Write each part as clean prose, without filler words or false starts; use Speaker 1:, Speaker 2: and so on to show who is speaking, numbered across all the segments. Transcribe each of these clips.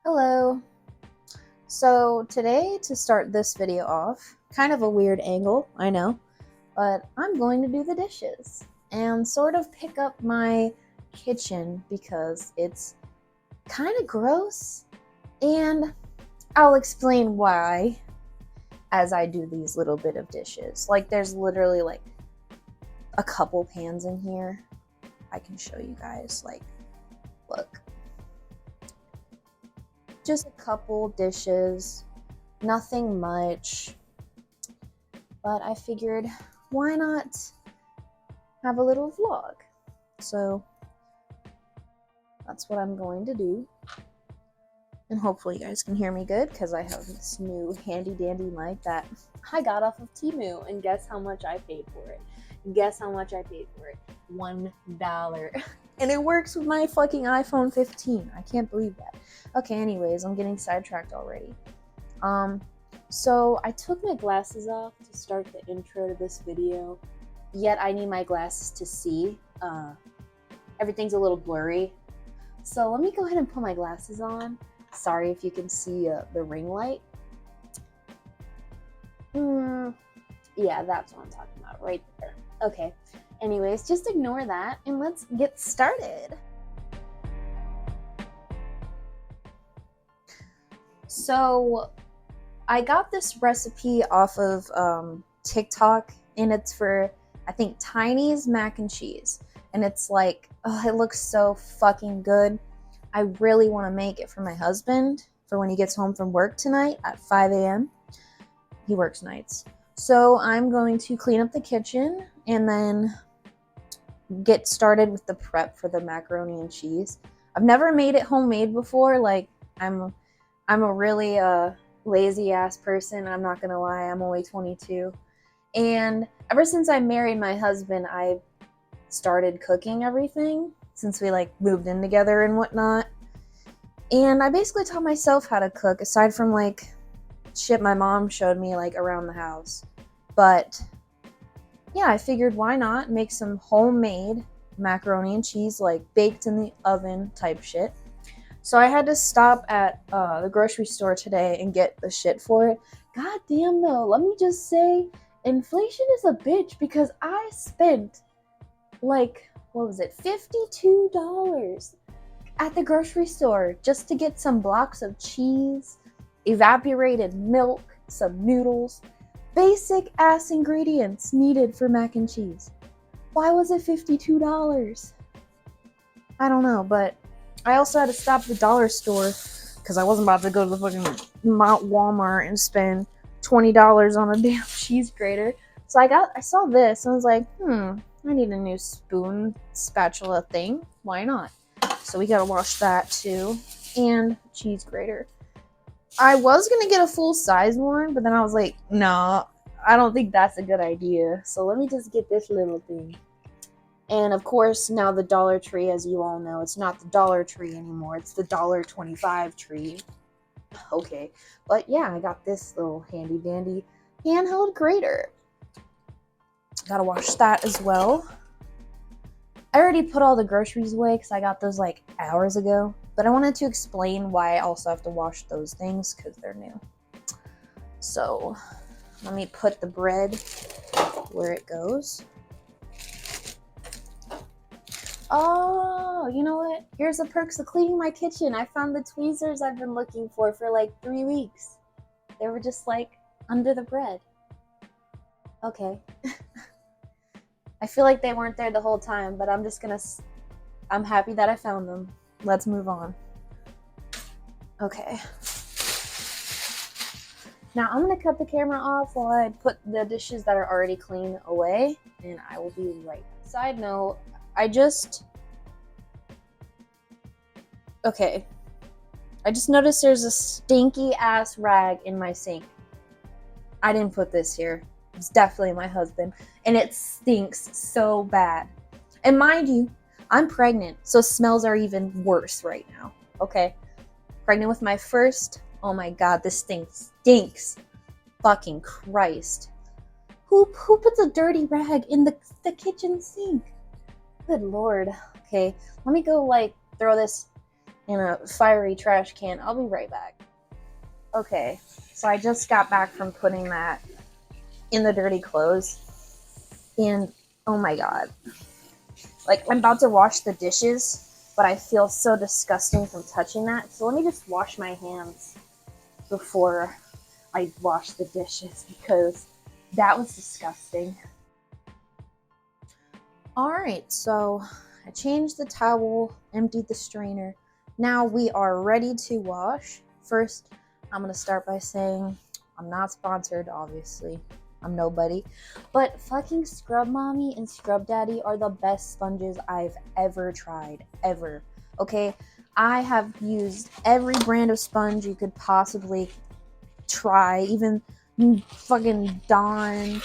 Speaker 1: Hello. So today, to start this video off, kind of a weird angle, I know, but I'm going to do the dishes and sort of pick up my kitchen because it's kind of gross, and I'll explain why as I do these little bit of dishes. Like there's literally like a couple pans in here. I can show you guys, like, look. Just a couple dishes, nothing much, but I figured why not have a little vlog. So that's what I'm going to do, and hopefully you guys can hear me good because I have this new handy dandy mic that I got off of Temu, and guess how much I paid for it? Guess how much I paid for it? $1. And it works with my fucking iPhone 15. I can't believe that. Okay, anyways, I'm getting sidetracked already. So I took my glasses off to start the intro to this video, yet I need my glasses to see. Everything's a little blurry. So let me go ahead and put my glasses on. Sorry if you can see the ring light. Yeah, that's what I'm talking about, right there. Okay, anyways, just ignore that and let's get started. So I got this recipe off of TikTok, and it's for, I think, Tiny's mac and cheese. And it's like, oh, it looks so fucking good. I really want to make it for my husband for when he gets home from work tonight at 5 a.m. He works nights. So I'm going to clean up the kitchen and then get started with the prep for the macaroni and cheese. I've never made it homemade before. Like, I'm a really lazy ass person. I'm not gonna lie. I'm only 22, and ever since I married my husband, I started cooking everything since we like moved in together and whatnot. And I basically taught myself how to cook, aside from like shit my mom showed me like around the house. But yeah, I figured why not make some homemade macaroni and cheese, like baked in the oven type shit. So I had to stop at the grocery store today and get the shit for it. God damn though, let me just say, inflation is a bitch because I spent like, what was it, $52 at the grocery store just to get some blocks of cheese, evaporated milk, some noodles, basic ass ingredients needed for mac and cheese. Why was it $52? I don't know, but I also had to stop at the dollar store because I wasn't about to go to the fucking Walmart and spend $20 on a damn cheese grater. So I saw this and I was like, I need a new spoon spatula thing. Why not? So we gotta wash that too. And cheese grater. I was gonna get a full size one, but then I was like, no, I don't think that's a good idea. So let me just get this little thing. And of course, now the Dollar Tree, as you all know, it's not the Dollar Tree anymore. It's the $1.25 tree. Okay. But yeah, I got this little handy dandy handheld grater. Gotta wash that as well. I already put all the groceries away because I got those like hours ago. But I wanted to explain why I also have to wash those things because they're new. So let me put the bread where it goes. Oh, you know what? Here's the perks of cleaning my kitchen. I found the tweezers I've been looking for like 3 weeks. They were just like under the bread. Okay. I feel like they weren't there the whole time, but I'm happy that I found them. Let's move on. Okay. Now I'm gonna cut the camera off while I put the dishes that are already clean away, and I will be right back. Side note, I just noticed there's a stinky ass rag in my sink. I didn't put this here. It's definitely my husband, and it stinks so bad. And mind you, I'm pregnant, so smells are even worse right now. Okay, pregnant with my first. Oh my god, this stinks. Fucking Christ. Who puts a dirty rag in the kitchen sink? Good lord. Okay, let me go like throw this in a fiery trash can. I'll be right back. Okay, so I just got back from putting that in the dirty clothes, and oh my god. Like, I'm about to wash the dishes, but I feel so disgusting from touching that. So let me just wash my hands before I wash the dishes, because that was disgusting. Alright, so I changed the towel, emptied the strainer. Now we are ready to wash. First, I'm going to start by saying I'm not sponsored, obviously. I'm nobody. But fucking Scrub Mommy and Scrub Daddy are the best sponges I've ever tried. Ever. Okay? I have used every brand of sponge you could possibly try. Even fucking Dawn,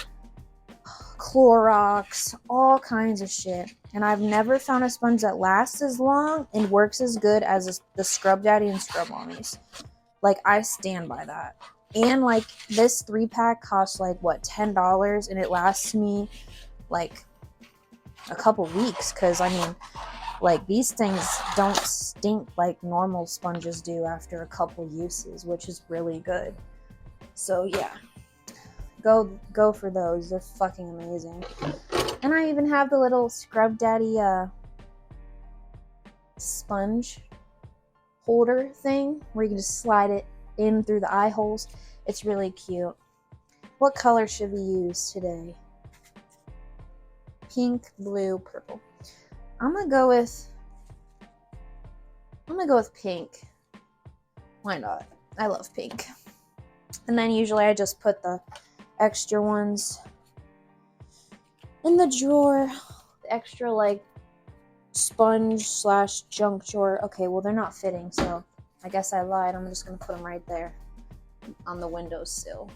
Speaker 1: Clorox, all kinds of shit. And I've never found a sponge that lasts as long and works as good as the Scrub Daddy and Scrub Mommies. Like, I stand by that. And, like, this 3-pack costs, like, what, $10? And it lasts me, like, a couple weeks. Because, I mean, like, these things don't stink like normal sponges do after a couple uses, which is really good. So, yeah. Go for those. They're fucking amazing. And I even have the little Scrub Daddy sponge holder thing where you can just slide it in through the eye holes. It's really cute. What color should we use today? Pink, blue, purple. I'm gonna go with pink. Why not? I love pink. And then usually I just put the extra ones in the drawer. The extra, like, sponge / junk drawer. Okay, well, they're not fitting, so I guess I lied. I'm just gonna put them right there on the windowsill.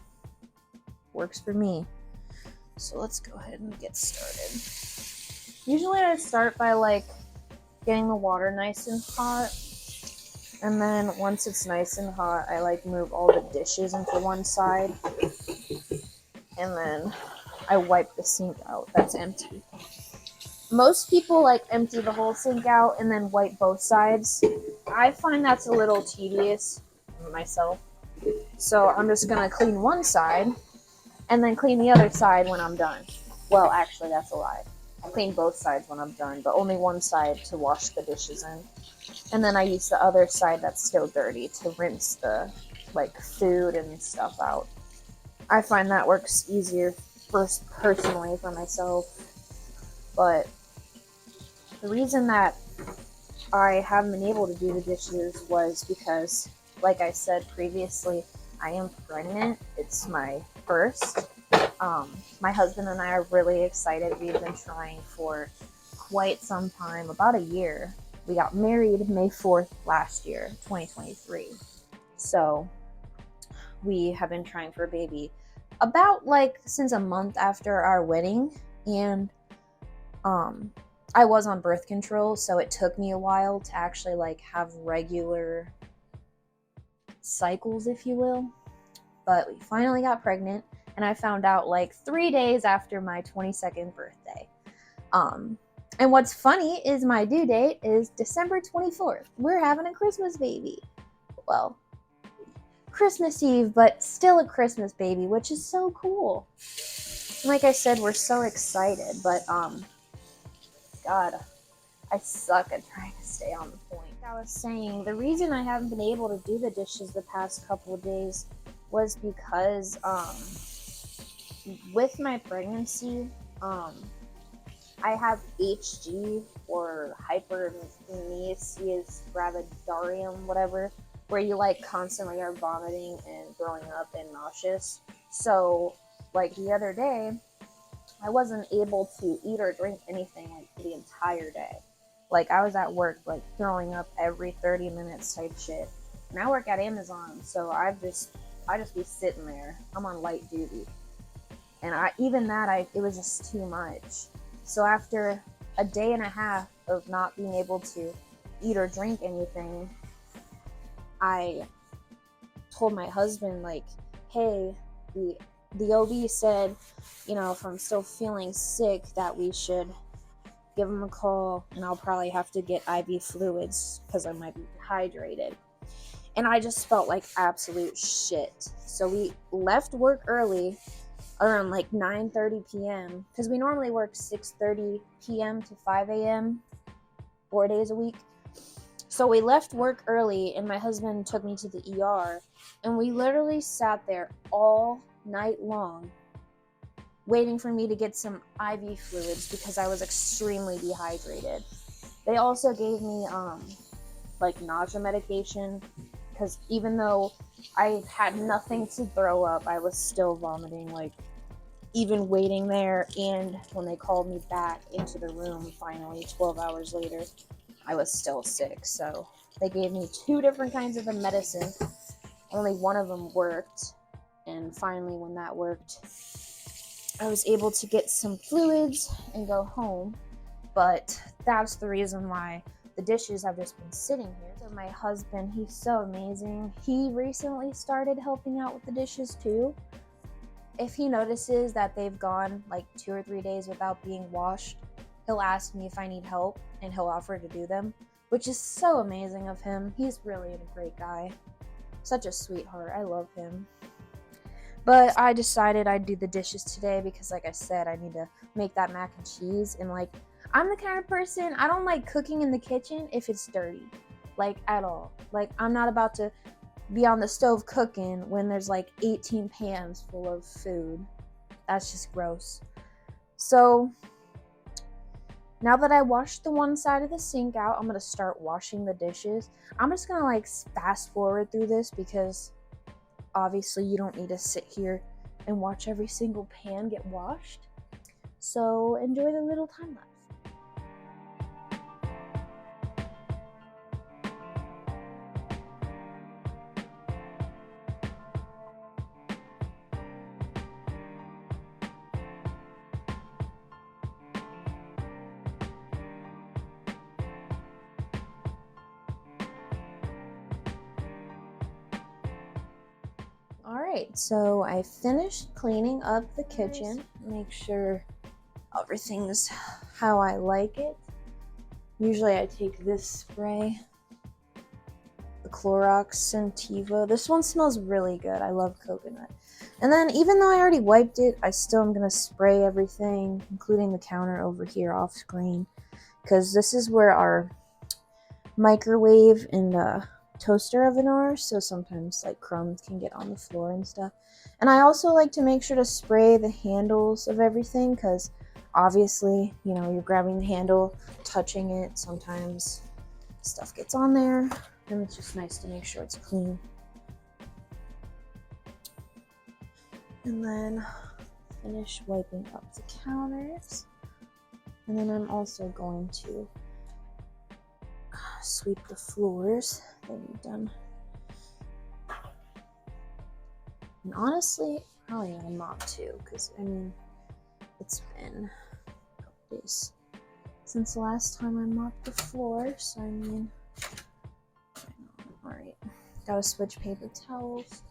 Speaker 1: Works for me. So let's go ahead and get started. Usually I start by, like, getting the water nice and hot, and then once it's nice and hot, I, like, move all the dishes into one side, and then I wipe the sink out that's empty. Most people, like, empty the whole sink out and then wipe both sides. I find that's a little tedious myself. So I'm just gonna clean one side and then clean the other side when I'm done. Well, actually, that's a lie. I clean both sides when I'm done, but only one side to wash the dishes in. And then I use the other side that's still dirty to rinse the, like, food and stuff out. I find that works easier personally for myself. But the reason that I haven't been able to do the dishes was because, like I said previously, I am pregnant. It's my first. My husband and I are really excited. We've been trying for quite some time, about a year. We got married May 4th last year, 2023. So we have been trying for a baby about, like, since a month after our wedding. And I was on birth control, so it took me a while to actually, like, have regular cycles, if you will. But we finally got pregnant, and I found out, like, 3 days after my 22nd birthday. And what's funny is my due date is December 24th. We're having a Christmas baby. Well, Christmas Eve, but still a Christmas baby, which is so cool. And like I said, we're so excited, but God, I suck at trying to stay on the point. I was saying, the reason I haven't been able to do the dishes the past couple of days was because with my pregnancy, I have HG, or hyperemesis gravidarium, whatever, where you, like, constantly are vomiting and throwing up and nauseous. So, like, the other day, I wasn't able to eat or drink anything, like, for the entire day. Like, I was at work, like, throwing up every 30 minutes type shit. And I work at Amazon, so I just be sitting there. I'm on light duty. And it was just too much. So after a day and a half of not being able to eat or drink anything, I told my husband, like, hey, the OB said, you know, if I'm still feeling sick, that we should give them a call, and I'll probably have to get IV fluids because I might be dehydrated. And I just felt like absolute shit. So we left work early, around like 9:30 p.m. because we normally work 6:30 p.m. to 5 a.m. 4 days a week. So we left work early, and my husband took me to the ER, and we literally sat there all night long waiting for me to get some IV fluids because I was extremely dehydrated. They also gave me like nausea medication because even though I had nothing to throw up, I was still vomiting, like even waiting there. And when they called me back into the room finally 12 hours later, I was still sick. So they gave me 2 different kinds of the medicine. Only one of them worked, and finally when that worked, I was able to get some fluids and go home. But that's the reason why the dishes have just been sitting here. So my husband, he's so amazing. He recently started helping out with the dishes too. If he notices that they've gone like 2 or 3 days without being washed, he'll ask me if I need help, and he'll offer to do them, which is so amazing of him. He's really a great guy. Such a sweetheart. I love him. But I decided I'd do the dishes today because, like I said, I need to make that mac and cheese. And like, I'm the kind of person, I don't like cooking in the kitchen if it's dirty, like at all. Like, I'm not about to be on the stove cooking when there's like 18 pans full of food. That's just gross. So now that I washed the one side of the sink out, I'm gonna start washing the dishes. I'm just gonna like fast forward through this because obviously you don't need to sit here and watch every single pan get washed. So enjoy the little time lapse. Alright, so I finished cleaning up the kitchen. Make sure everything's how I like it. Usually I take this spray, the Clorox Scentiva. This one smells really good. I love coconut. And then even though I already wiped it, I still am going to spray everything, including the counter over here off screen, because this is where our microwave and toaster oven are, so sometimes like crumbs can get on the floor and stuff. And I also like to make sure to spray the handles of everything because obviously, you know, you're grabbing the handle, touching it, sometimes stuff gets on there, and it's just nice to make sure it's clean. And then finish wiping up the counters, and then I'm also going to sweep the floors that we've done. And honestly, probably gonna mop too, because I mean, it's been a couple days since the last time I mopped the floor, so I mean, alright, gotta switch paper towels.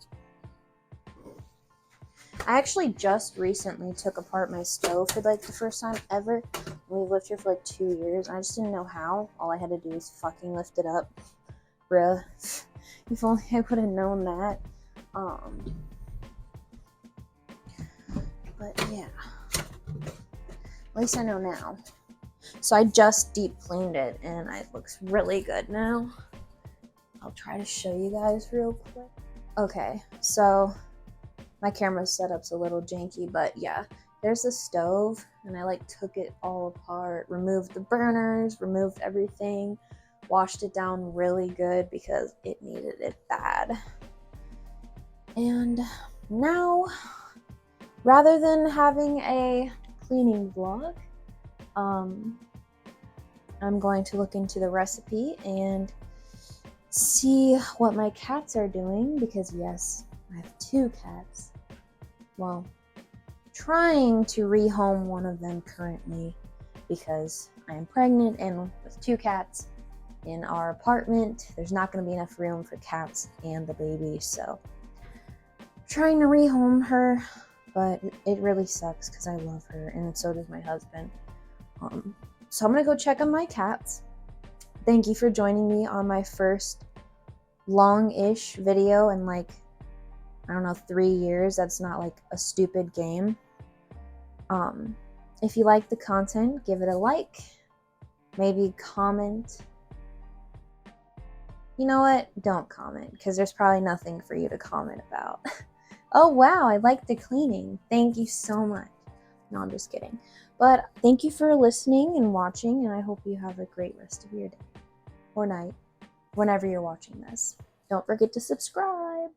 Speaker 1: I actually just recently took apart my stove for like the first time ever. We've lived here for like 2 years. I just didn't know how. All I had to do was fucking lift it up. Bruh. If only I would have known that. But yeah. At least I know now. So I just deep cleaned it and it looks really good now. I'll try to show you guys real quick. Okay, so my camera setup's a little janky, but yeah, there's the stove, and I like took it all apart, removed the burners, removed everything, washed it down really good because it needed it bad. And now, rather than having a cleaning vlog, I'm going to look into the recipe and see what my cats are doing, because yes, I have 2 cats. Well, trying to rehome one of them currently because I am pregnant, and with 2 cats in our apartment, there's not going to be enough room for cats and the baby, so trying to rehome her, but it really sucks because I love her, and so does my husband. So I'm gonna go check on my cats. Thank you for joining me on my first long-ish video in like, I don't know, 3 years. That's not like a stupid game. If you like the content, give it a like, maybe comment. You know what? Don't comment, because there's probably nothing for you to comment about. Oh wow, I like the cleaning. Thank you so much. No, I'm just kidding. But thank you for listening and watching, and I hope you have a great rest of your day or night, whenever you're watching this. Don't forget to subscribe.